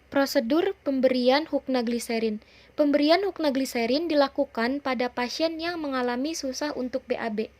Prosedur pemberian hupnagliserin. Pemberian hupnagliserin dilakukan pada pasien yang mengalami susah untuk BAB.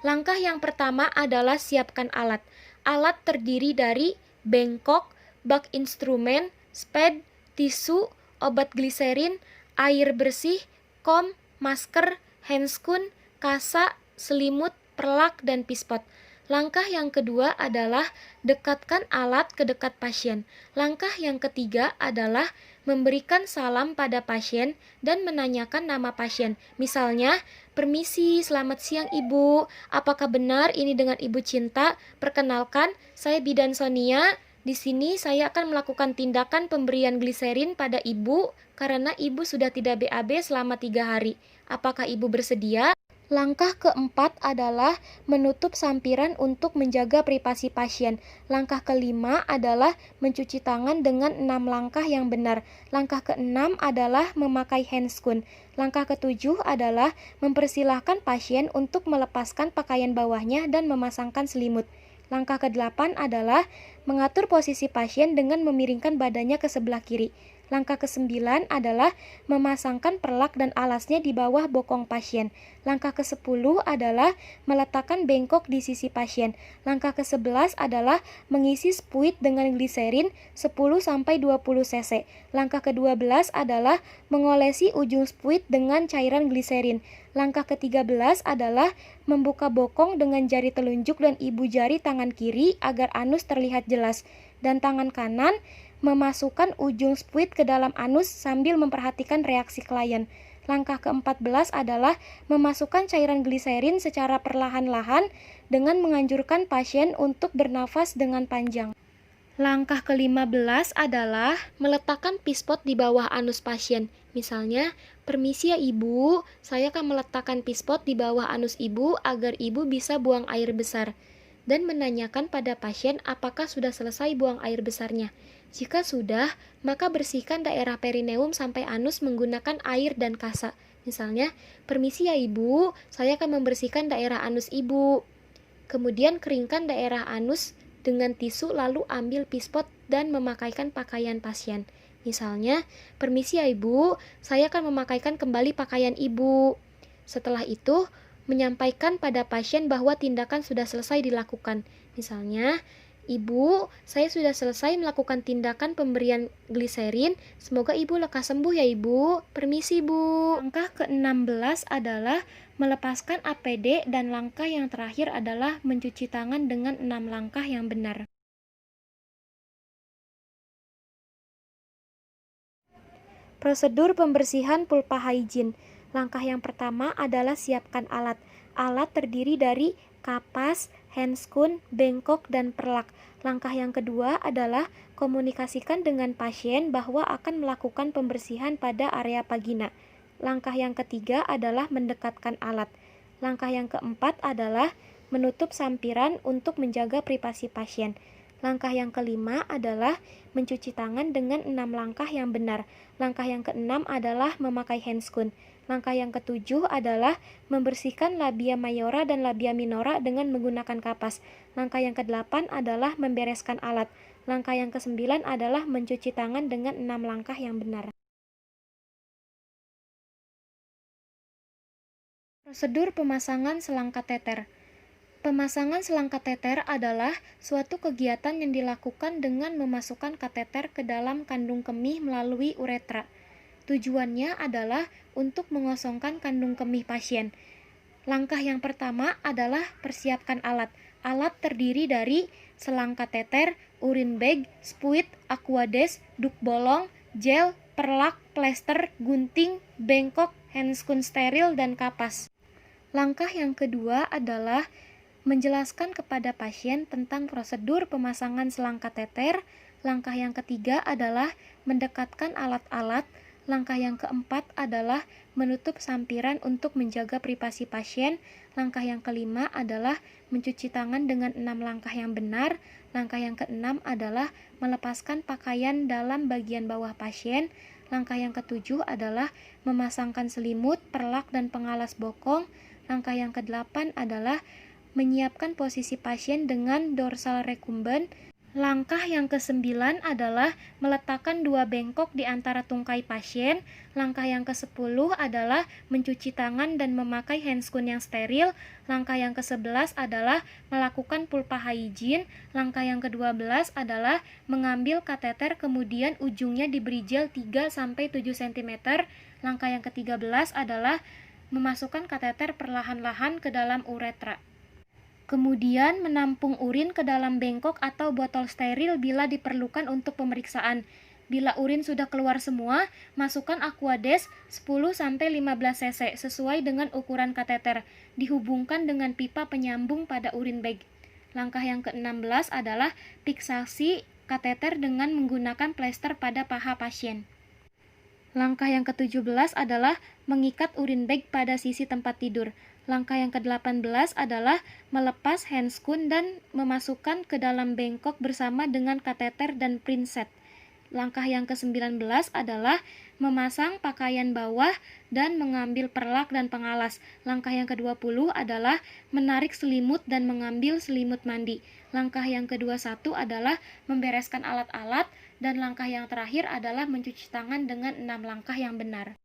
Langkah yang pertama adalah siapkan alat. Alat terdiri dari bengkok, bak instrumen, sped, tisu, obat gliserin, air bersih, kom, masker, handscoon, kasa, selimut, perlak, dan pispot. Langkah yang kedua adalah dekatkan alat ke dekat pasien. Langkah yang ketiga adalah memberikan salam pada pasien dan menanyakan nama pasien. Misalnya, "Permisi, selamat siang Ibu. Apakah benar ini dengan Ibu Cinta? Perkenalkan, saya Bidan Sonia. Di sini saya akan melakukan tindakan pemberian gliserin pada Ibu karena Ibu sudah tidak BAB selama 3 hari. Apakah Ibu bersedia?" Langkah keempat adalah menutup sampiran untuk menjaga privasi pasien. Langkah kelima adalah mencuci tangan dengan 6 langkah yang benar. Langkah keenam adalah memakai handscoon. Langkah ketujuh adalah mempersilahkan pasien untuk melepaskan pakaian bawahnya dan memasangkan selimut. Langkah kedelapan adalah mengatur posisi pasien dengan memiringkan badannya ke sebelah kiri. Langkah ke-9 adalah memasangkan perlak dan alasnya di bawah bokong pasien. Langkah ke-10 adalah meletakkan bengkok di sisi pasien. Langkah ke-11 adalah mengisi spuit dengan gliserin 10-20 cc. Langkah ke-12 adalah mengolesi ujung spuit dengan cairan gliserin. Langkah ke-13 adalah membuka bokong dengan jari telunjuk dan ibu jari tangan kiri agar anus terlihat jelas. Dan tangan kanan memasukkan ujung spuit ke dalam anus sambil memperhatikan reaksi klien. Langkah ke-14 adalah memasukkan cairan gliserin secara perlahan-lahan dengan menganjurkan pasien untuk bernafas dengan panjang. Langkah ke-15 adalah meletakkan pispot di bawah anus pasien. Misalnya, "Permisi ya Ibu, saya akan meletakkan pispot di bawah anus Ibu agar Ibu bisa buang air besar." Dan menanyakan pada pasien apakah sudah selesai buang air besarnya. Jika sudah, maka bersihkan daerah perineum sampai anus menggunakan air dan kasa. Misalnya, "Permisi ya Ibu, saya akan membersihkan daerah anus Ibu." Kemudian keringkan daerah anus dengan tisu lalu ambil pispot dan memakaikan pakaian pasien. Misalnya, "Permisi ya Ibu, saya akan memakaikan kembali pakaian Ibu." Setelah itu, menyampaikan pada pasien bahwa tindakan sudah selesai dilakukan. Misalnya, "Ibu, saya sudah selesai melakukan tindakan pemberian gliserin. Semoga Ibu lekas sembuh ya Ibu. Permisi Bu." Langkah ke-16 adalah melepaskan APD dan langkah yang terakhir adalah mencuci tangan dengan 6 langkah yang benar. Prosedur pembersihan pulpa hygiene. Langkah yang pertama adalah siapkan alat. Alat terdiri dari kapas, handscoon, bengkok, dan perlak. Langkah yang kedua adalah komunikasikan dengan pasien bahwa akan melakukan pembersihan pada area vagina. Langkah yang ketiga adalah mendekatkan alat. Langkah yang keempat adalah menutup sampiran untuk menjaga privasi pasien. Langkah yang kelima adalah mencuci tangan dengan 6 langkah yang benar. Langkah yang keenam adalah memakai handscoon. Langkah yang ketujuh adalah membersihkan labia mayora dan labia minora dengan menggunakan kapas. Langkah yang kedelapan adalah membereskan alat. Langkah yang kesembilan adalah mencuci tangan dengan 6 langkah yang benar. Prosedur pemasangan selang kateter. Pemasangan selang kateter adalah suatu kegiatan yang dilakukan dengan memasukkan kateter ke dalam kandung kemih melalui uretra. Tujuannya adalah untuk mengosongkan kandung kemih pasien. Langkah yang pertama adalah persiapkan alat. Alat terdiri dari selang kateter, urine bag, spuit, aquades, duk bolong, gel, perlak, plester, gunting, bengkok, handscoon steril, dan kapas. Langkah yang kedua adalah menjelaskan kepada pasien tentang prosedur pemasangan selang kateter. Langkah yang ketiga adalah mendekatkan alat-alat. Langkah yang keempat adalah menutup sampiran untuk menjaga privasi pasien. Langkah yang kelima adalah mencuci tangan dengan 6 langkah yang benar. Langkah yang keenam adalah melepaskan pakaian dalam bagian bawah pasien. Langkah yang ketujuh adalah memasangkan selimut, perlak, dan pengalas bokong. Langkah yang kedelapan adalah menyiapkan posisi pasien dengan dorsal recumbent. Langkah yang ke-9 adalah meletakkan 2 bengkok di antara tungkai pasien. Langkah yang ke-10 adalah mencuci tangan dan memakai handscoon yang steril. Langkah yang ke-11 adalah melakukan pulpa hygiene. Langkah yang ke-12 adalah mengambil kateter kemudian ujungnya diberi gel 3-7 cm. Langkah yang ke-13 adalah memasukkan kateter perlahan-lahan ke dalam uretra. Kemudian menampung urin ke dalam bengkok atau botol steril bila diperlukan untuk pemeriksaan. Bila urin sudah keluar semua, masukkan Aquades 10-15 cc sesuai dengan ukuran kateter, dihubungkan dengan pipa penyambung pada urin bag. Langkah yang ke-16 adalah fiksasi kateter dengan menggunakan plester pada paha pasien. Langkah yang ke-17 adalah mengikat urin bag pada sisi tempat tidur. Langkah yang ke-18 adalah melepas handscoon dan memasukkan ke dalam bengkok bersama dengan kateter dan prinset. Langkah yang ke-19 adalah memasang pakaian bawah dan mengambil perlak dan pengalas. Langkah yang ke-20 adalah menarik selimut dan mengambil selimut mandi. Langkah yang ke-21 adalah membereskan alat-alat, dan langkah yang terakhir adalah mencuci tangan dengan 6 langkah yang benar.